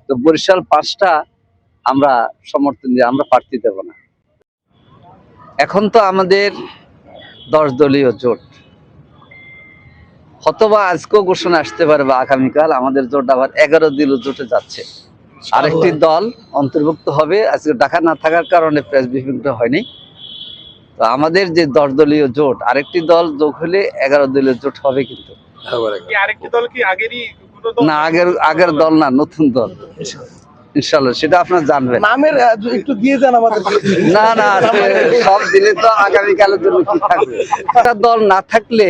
তো বরিশাল 5টা আমরা সমর্থন দিয়ে আমরা প্রার্থী দেব না। এখন তো আমাদের 10 দলীয় জোট, হয়তোবা আজকেও ঘোষণা আসতে পারে বা আগামীকাল আমাদের জোট আবার 11 দলীয় জোটে যাচ্ছে। আরেকটি দল অন্তর্ভুক্ত হবে, আজকে ঢাকা না থাকার কারণে প্রেস ব্রিফিংটা হয়নি। তো আমাদের যে 10 দলীয় জোট, আরেকটি দল যোগ হলে 11 দলীয় জোট হবে। কিন্তু আরেকটি দল কি আগেরই না, আগের দল না, নতুন দল ইনশাল্লাহ, সেটা আপনারা জানবেন। নামের একটু দিয়ে যান আমাদের। না না, সব দিলে তো আগামীকালের জন্য কি থাকবে। একটা দল না থাকলে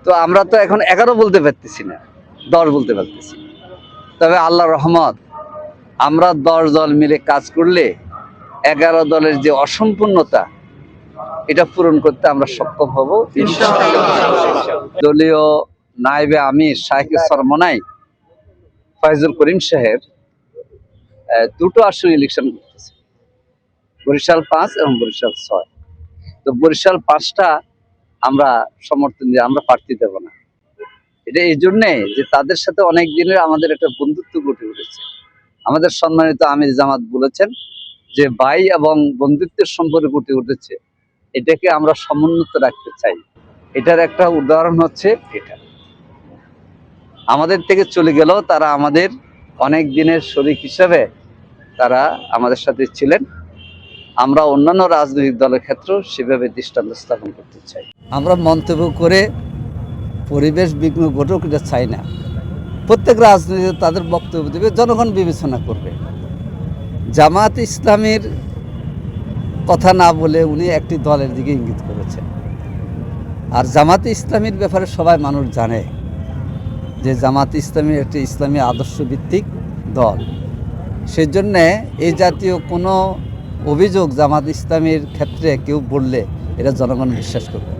তো আমরা তো এখন 11 বলতে পারতেছি না, 10 বলতে পারতেছি। তবে আল্লাহ রহমত, আমরা 10 দল মিলে কাজ করলে 11 দলের যে অসম্পূর্ণতা, এটা পূরণ করতে আমরা সক্ষম হব ইনশাআল্লাহ। দলীয় নায়েবে আমির শাইখে সরমনাই ফয়জুল করিম সাহেব দুটো আসন ইলেকশন করতেছে, বরিশাল 5 এবং বরিশাল 6। তো বরিশাল 5টা আমরা সমর্থন দিয়ে আমরা প্রার্থী দেব না। এটা এই জন্যে যে তাদের সাথে অনেক দিনের আমাদের একটা বন্ধুত্ব গড়ে উঠেছে। আমাদের সম্মানিত আমির জামাত বলেছেন যে ভাই এবং বন্ধুত্বের সম্পর্ক গড়ে উঠেছে, এটাকে আমরা সমুন্নত রাখতে চাই। এটার একটা উদাহরণ হচ্ছে এটা, আমাদের থেকে চলে গেলেও তারা আমাদের অনেক দিনের শরীক হিসেবে তারা আমাদের সাথে ছিলেন। আমরা অন্যান্য রাজনৈতিক দলের ক্ষেত্রেও সেভাবে দৃষ্টান্ত স্থাপন করতে চাই। আমরা মন্তব্য করে পরিবেশ বিঘ্ন ঘটুক এটা চাই না। প্রত্যেক রাজনীতি তাদের বক্তব্য দেবে, জনগণ বিবেচনা করবে। জামাত ইসলামীর কথা না বলে উনি একটি দলের দিকে ইঙ্গিত করেছেন। আর জামাত ইসলামীর ব্যাপারে সবাই মানুষ জানে যে জামাত ইসলামী একটি ইসলামী আদর্শ ভিত্তিক দল। সেজন্যে এই জাতীয় কোনো অভিযোগ জামাত ইসলামীর ক্ষেত্রে কেউ বললে এটা জনগণ বিশ্বাস করবে।